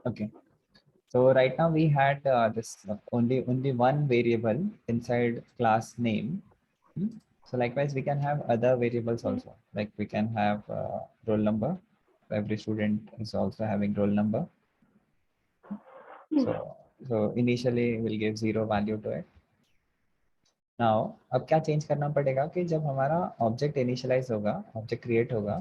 Okay. So right now we had this only one variable inside class name. Hmm? So likewise, we can have other variables also. Like we can have roll number. Every student is also having roll number. So initially we'll give 0 value to it. Now अब क्या change करना पड़ेगा कि जब हमारा object initialise होगा, object create होगा,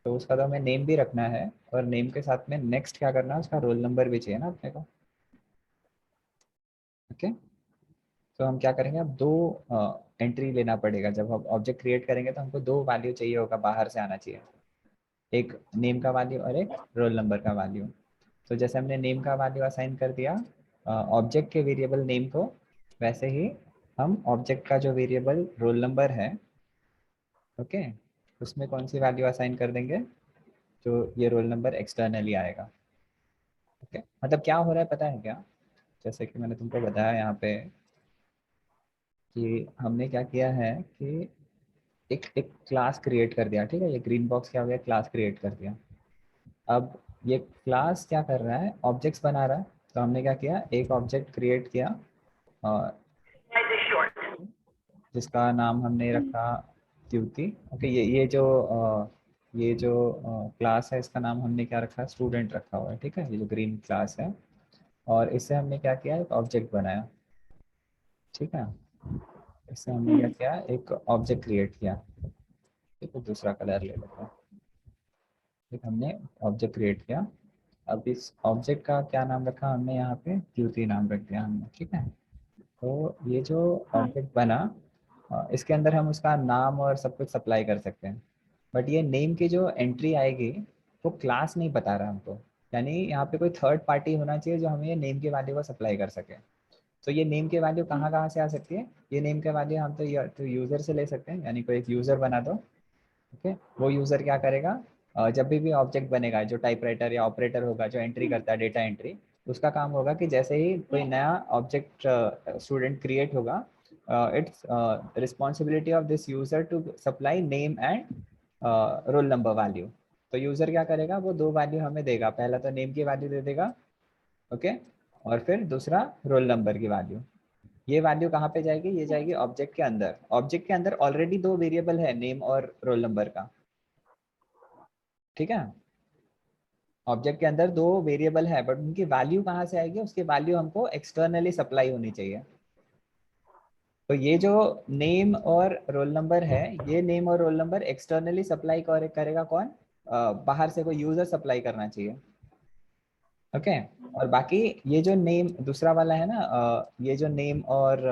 तो उसका तो हमें नेम भी रखना है और नेम के साथ में नेक्स्ट क्या करना है, उसका रोल नंबर भी चाहिए ना अपने को। ओके, तो हम क्या करेंगे, अब दो एंट्री लेना पड़ेगा। जब हम ऑब्जेक्ट क्रिएट करेंगे तो हमको दो वैल्यू चाहिए होगा, बाहर से आना चाहिए, एक नेम का वैल्यू और एक रोल नंबर का वैल्यू। तो जैसे हमने नेम का वैल्यू असाइन कर दिया ऑब्जेक्ट के वेरिएबल नेम को, वैसे ही हम ऑब्जेक्ट का जो वेरिएबल रोल नंबर है, ओके, उसमें कौन सी वैल्यू असाइन कर देंगे, जो ये रोल नंबर एक्सटर्नली आएगा। ओके, मतलब क्या हो रहा है पता है क्या, जैसे कि मैंने तुमको बताया यहाँ पे कि हमने क्या किया है कि एक एक क्लास क्रिएट कर दिया। ठीक है, ये ग्रीन बॉक्स क्या हो गया, क्लास क्रिएट कर दिया। अब ये क्लास क्या कर रहा है, ऑब्जेक्ट्स बना रहा है। तो हमने क्या किया, एक ऑब्जेक्ट क्रिएट किया और जिसका नाम हमने रखा द्युति। ओके, ये जो क्लास है, इसका नाम हमने क्या रखा, स्टूडेंट रखा हुआ है। ठीक है, ये जो ग्रीन क्लास है, और इससे हमने क्या किया, एक ऑब्जेक्ट बनाया। ठीक है, इससे हमने क्या किया, एक ऑब्जेक्ट क्रिएट किया। ठीक है, दूसरा कलर ले लेते हैं। ठीक, हमने ऑब्जेक्ट क्रिएट किया। अब इस ऑब्जेक्ट का क्या नाम रखा हमने, यहाँ पे द्युति नाम रख दिया हमने। ठीक है, तो ये जो ऑब्जेक्ट बना, इसके अंदर हम उसका नाम और सब कुछ सप्लाई कर सकते हैं। बट ये नेम की जो एंट्री आएगी, वो क्लास नहीं बता रहा हमको। यानी यहाँ पे कोई थर्ड पार्टी होना चाहिए जो हमें ये नेम के वैल्यू को सप्लाई कर सके। तो ये नेम के वैल्यू कहाँ कहाँ से आ सकती है, ये नेम के वैल्यू हम तो यूजर से ले सकते हैं। यानी कोई एक यूजर बना दो। ओके, वो यूजर क्या करेगा, जब भी ऑब्जेक्ट बनेगा, जो टाइपराइटर या ऑपरेटर होगा जो एंट्री करता है, डेटा एंट्री, उसका काम होगा कि जैसे ही कोई नया ऑब्जेक्ट स्टूडेंट क्रिएट होगा, it's responsibility of this user to supply name and roll number value. तो यूजर क्या करेगा, वो दो वैल्यू हमें देगा, पहला तो नेम की वैल्यू दे देगा, ओके, और फिर दूसरा रोल नंबर की वैल्यू। ये वैल्यू कहाँ पे जाएगी, ये जाएगी ऑब्जेक्ट के अंदर। ऑब्जेक्ट के अंदर ऑलरेडी दो वेरिएबल है, नेम और रोल नंबर का। ठीक है, ऑब्जेक्ट के अंदर दो वेरिएबल है, बट उनकी वैल्यू कहाँ से आएगी, उसकी वैल्यू हमको एक्सटर्नली सप्लाई होनी चाहिए। तो ये जो नेम और रोल नंबर है, ये नेम और रोल नंबर एक्सटर्नली सप्लाई करेगा कौन, बाहर से कोई यूजर सप्लाई करना चाहिए। ओके, और बाकी ये जो नेम दूसरा वाला है ना, ये जो नेम और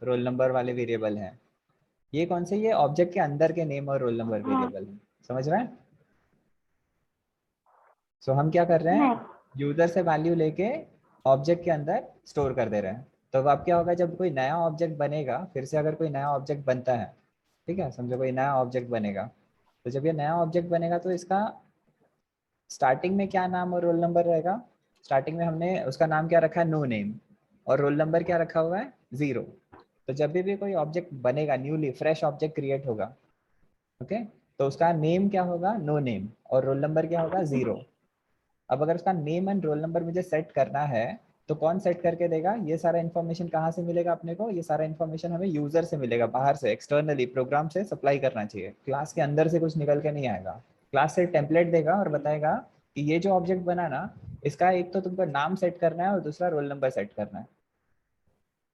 रोल नंबर वाले वेरिएबल हैं, ये कौन से, ये ऑब्जेक्ट के अंदर के नेम और रोल नंबर वेरिएबल है। समझ रहे हैं? सो हम क्या कर रहे हैं, यूजर से वैल्यू लेके ऑब्जेक्ट के अंदर स्टोर कर दे रहे हैं। तो अब क्या होगा, जब कोई नया ऑब्जेक्ट बनेगा, फिर से अगर कोई नया ऑब्जेक्ट बनता है, ठीक है, समझो कोई नया ऑब्जेक्ट बनेगा, तो जब ये नया ऑब्जेक्ट बनेगा तो इसका स्टार्टिंग में क्या नाम और रोल नंबर रहेगा। स्टार्टिंग में हमने उसका नाम क्या रखा है, नो नेम, और रोल नंबर क्या रखा हुआ है, 0। तो जब भी कोई ऑब्जेक्ट बनेगा, न्यूली फ्रेश ऑब्जेक्ट क्रिएट होगा, ओके, तो उसका नेम क्या होगा, नो नेम, और रोल नंबर क्या होगा, 0। अब अगर उसका नेम एंड रोल नंबर मुझे सेट करना है, तो कौन सेट करके देगा, ये सारा इन्फॉर्मेशन कहाँ से मिलेगा अपने को, ये सारा इन्फॉर्मेशन हमें यूजर से मिलेगा, बाहर से एक्सटर्नली प्रोग्राम से सप्लाई करना चाहिए। क्लास के अंदर से कुछ निकल के नहीं आएगा। क्लास से टेम्पलेट देगा और बताएगा कि ये जो ऑब्जेक्ट बना ना, इसका एक तो तुमको नाम सेट करना है और दूसरा रोल नंबर सेट करना है।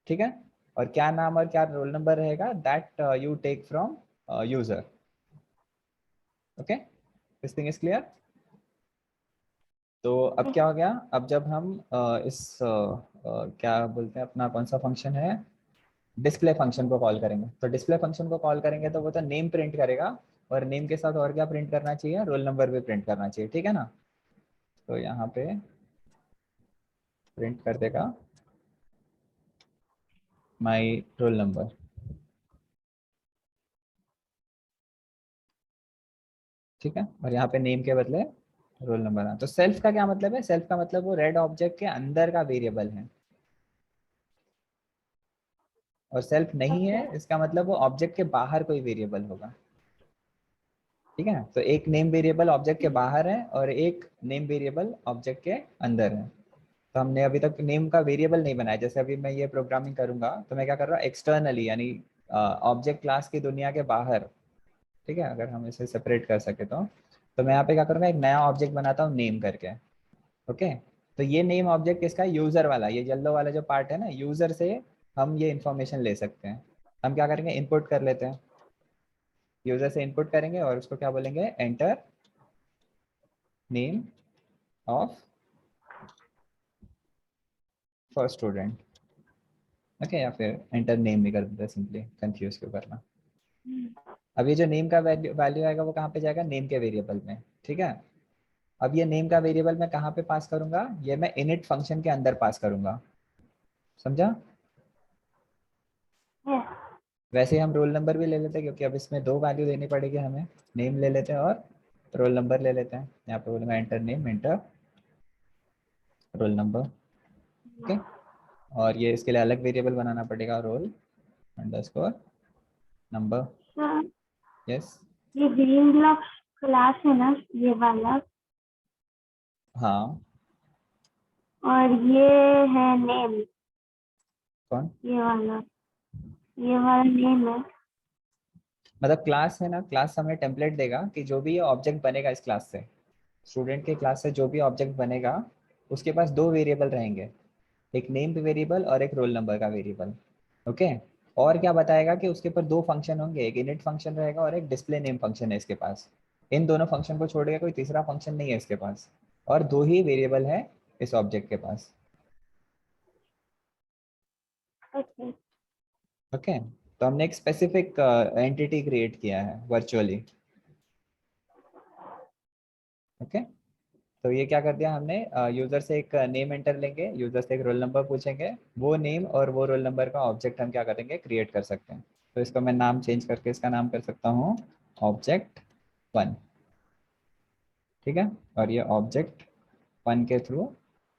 ठीक है, और क्या नाम और क्या रोल नंबर रहेगा, that you take from user. Okay, this thing is clear. तो अब क्या हो गया, अब जब हम क्या बोलते हैं, अपना कौन सा फंक्शन है, डिस्प्ले फंक्शन को कॉल करेंगे। तो डिस्प्ले फंक्शन को कॉल करेंगे तो वो तो नेम प्रिंट करेगा, और नेम के साथ और क्या प्रिंट करना चाहिए, रोल नंबर भी प्रिंट करना चाहिए। ठीक है ना, तो यहाँ पे प्रिंट कर देगा माई रोल नंबर। ठीक है, और यहाँ पे नेम के बदले रोल नंबर है। तो सेल्फ का क्या मतलब है, सेल्फ का मतलब वो रेड ऑब्जेक्ट के अंदर का वेरिएबल है, और सेल्फ नहीं है इसका मतलब वो ऑब्जेक्ट के बाहर कोई वेरिएबल होगा। ठीक है। तो एक नेम वेरिएबल ऑब्जेक्ट के बाहर है और एक नेम वेरिएबल ऑब्जेक्ट के अंदर है। तो हमने अभी तक नेम का वेरिएबल नहीं बनाया। जैसे अभी मैं ये प्रोग्रामिंग करूंगा तो मैं क्या कर रहा हूँ, एक्सटर्नली यानी ऑब्जेक्ट क्लास की दुनिया के बाहर, ठीक है, अगर हम इसे सेपरेट कर सके तो मैं यहाँ पे क्या करूँगा, एक नया ऑब्जेक्ट बनाता हूँ नेम करके। ओके। तो ये नेम ऑब्जेक्ट किसका है, यूजर वाला। ये येलो वाला जो पार्ट है ना, यूजर से हम ये इंफॉर्मेशन ले सकते हैं। हम क्या करेंगे, इनपुट कर लेते हैं, यूजर से इनपुट करेंगे और उसको क्या बोलेंगे, enter name of first student. Okay, या फिर एंटर नेम भी कर देते हैं, सिंपली कंफ्यूज क्यों करना। अब ये जो नेम का वैल्यू वैल्यू आएगा वो कहाँ पे जाएगा, नेम के वेरिएबल में। ठीक है। अब ये नेम का वेरिएबल मैं कहाँ पे पास करूंगा, ये मैं इनिट फंक्शन के अंदर पास करूंगा। समझा। वैसे हम रोल नंबर भी ले लेते हैं क्योंकि अब इसमें दो वैल्यू देनी पड़ेगी हमें। नेम ले लेते हैं और रोल नंबर ले लेते हैं। यहाँ पे बोलूँगा enter name enter roll number. Okay. और ये इसके लिए अलग वेरिएबल बनाना पड़ेगा, roll underscore number. Sir yes. ये ग्रीन ब्लॉक क्लास है ना, ये वाला, हाँ। और ये है नेम, कौन। ये वाला नेम है। मतलब क्लास है ना, क्लास हमें टेम्पलेट देगा कि जो भी ये ऑब्जेक्ट बनेगा इस क्लास से, स्टूडेंट के क्लास से जो भी ऑब्जेक्ट बनेगा उसके पास दो वेरिएबल रहेंगे, एक नेम वेरिएबल और एक रोल नंबर का वेरिएबल। ओके। और क्या बताएगा कि उसके ऊपर दो फंक्शन होंगे, एक इनिट फंक्शन रहेगा और एक डिस्प्ले नेम फंक्शन है इसके पास। इन दोनों फंक्शन को छोड़ के कोई तीसरा फंक्शन नहीं है इसके पास, और दो ही वेरिएबल है इस ऑब्जेक्ट के पास। ओके। ओके। तो हमने एक स्पेसिफिक एंटिटी क्रिएट किया है वर्चुअली। ओके। तो ये क्या कर दिया हमने, यूजर से एक नेम एंटर लेंगे, यूजर से एक रोल नंबर पूछेंगे, वो नेम और वो रोल नंबर का ऑब्जेक्ट हम क्या करेंगे, क्रिएट कर सकते हैं। तो इसको मैं नाम चेंज करके इसका नाम कर सकता हूँ ऑब्जेक्ट वन। ठीक है। और ये ऑब्जेक्ट वन के थ्रू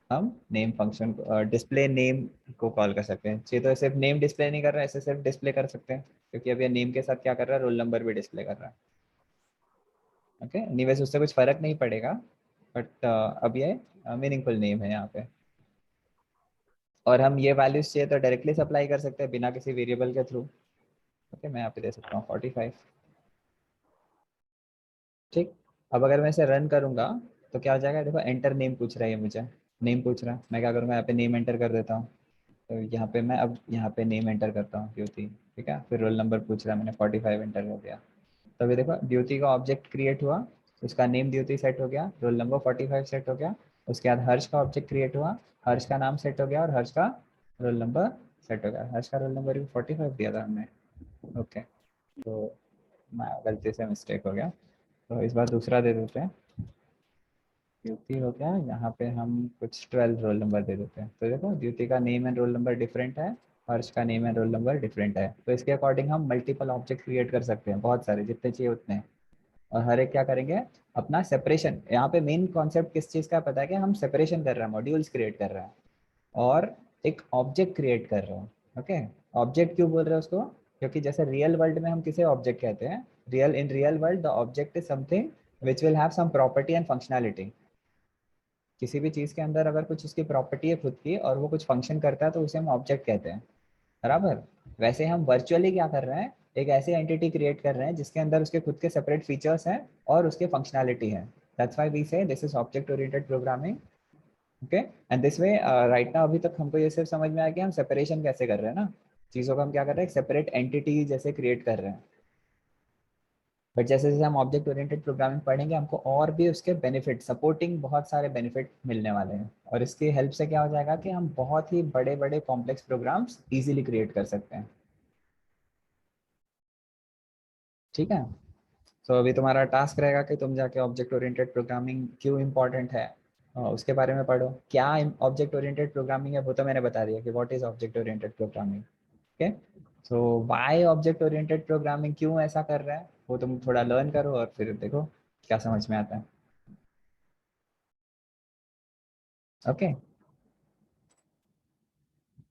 हम नेम फंक्शन को, डिस्प्ले नेम को कॉल कर सकते हैं। चाहिए तो सिर्फ नेम डिस्प्ले नहीं कर रहा है, ऐसे सिर्फ डिस्प्ले कर सकते हैं क्योंकि अब ये नेम के साथ क्या कर रहा है, रोल नंबर भी डिस्प्ले कर रहा है। ओके। एनीवेज उससे कुछ फर्क नहीं पड़ेगा, बट अब ये मीनिंगफुल नेम है यहाँ पे। और हम ये वैल्यूज चाहिए तो डायरेक्टली सप्लाई कर सकते हैं बिना किसी वेरिएबल के थ्रू। ओके, मैं यहाँ पे दे सकता हूँ 45। ठीक। अब अगर मैं इसे रन करूंगा तो क्या हो जाएगा, देखो एंटर नेम पूछ रहा है, ये मुझे नेम पूछ रहा है। मैं क्या करूँगा, यहाँ पे नेम एंटर कर देता हूँ। तो यहाँ पे मैं अब यहाँ पे नेम एंटर करता हूँ द्युति। ठीक है। फिर रोल नंबर पूछ रहा है, मैंने 45 एंटर कर दिया। तो अभी देखो द्युति का ऑब्जेक्ट क्रिएट हुआ, उसका नेम द्युति सेट हो गया, रोल नंबर 45 सेट हो गया। उसके बाद हर्ष का ऑब्जेक्ट क्रिएट हुआ, हर्ष का नाम सेट हो गया और हर्ष का रोल नंबर सेट हो गया। हर्ष का रोल नंबर भी 45 दिया था हमने। ओके। तो मैं गलती से मिस्टेक हो गया, तो इस बार दूसरा दे देते हैं। द्युति हो गया, यहाँ पे हम कुछ 12 रोल नंबर दे देते हैं। तो देखो द्युति का name and roll number different है, हर्ष का name and roll number different है। तो इसके अकॉर्डिंग हम मल्टीपल ऑब्जेक्ट क्रिएट कर सकते हैं, बहुत सारे, जितने चाहिए उतने। और हर एक क्या करेंगे, अपना सेपरेशन। यहाँ पे मेन कॉन्सेप्ट किस चीज़ का पता है, कि हम सेपरेशन कर रहे हैं, मॉड्यूल्स क्रिएट कर रहे हैं और एक ऑब्जेक्ट क्रिएट कर रहे हैं। ओके। ऑब्जेक्ट क्यों बोल रहे हैं उसको, क्योंकि जैसे रियल वर्ल्ड में हम किसे ऑब्जेक्ट कहते हैं, real world the object is something which will have sum property and functionality. किसी भी चीज़ के अंदर अगर कुछ उसकी प्रॉपर्टी है खुद की और वो कुछ फंक्शन करता है तो उसे हम ऑब्जेक्ट कहते हैं, बराबर। वैसे हम वर्चुअली क्या कर रहे हैं, एक ऐसी एंटिटी क्रिएट कर रहे हैं जिसके अंदर उसके खुद के सेपरेट फीचर्स हैं और उसके फंक्शनैलिटी है। दैट्स व्हाई वी से this is object oriented programming. Okay. And this way right now अभी तक हमको ये सिर्फ समझ में आया कि हम सेपरेशन कैसे कर रहे हैं ना, चीज़ों का हम क्या कर रहे हैं, सेपरेट एंटिटी जैसे क्रिएट कर रहे हैं। बट जैसे जैसे हम ऑब्जेक्ट ओरिएंटेड प्रोग्रामिंग पढ़ेंगे हमको और भी उसके बेनिफिट, सपोर्टिंग बहुत सारे बेनिफिट मिलने वाले हैं। और इसकी हेल्प से क्या हो जाएगा कि हम बहुत ही बड़े बड़े कॉम्प्लेक्स प्रोग्राम्स इजीली क्रिएट कर सकते हैं। ठीक है। तो अभी तुम्हारा टास्क रहेगा कि तुम जाके ऑब्जेक्ट ओरिएंटेड प्रोग्रामिंग क्यों इंपॉर्टेंट है उसके बारे में पढ़ो। क्या ऑब्जेक्ट ओरिएंटेड प्रोग्रामिंग है वो तो मैंने बता दिया कि what is object oriented programming. Okay. So why object oriented programming, क्यों ऐसा कर रहा है वो तुम थोड़ा लर्न करो और फिर देखो क्या समझ में आता है। ओके।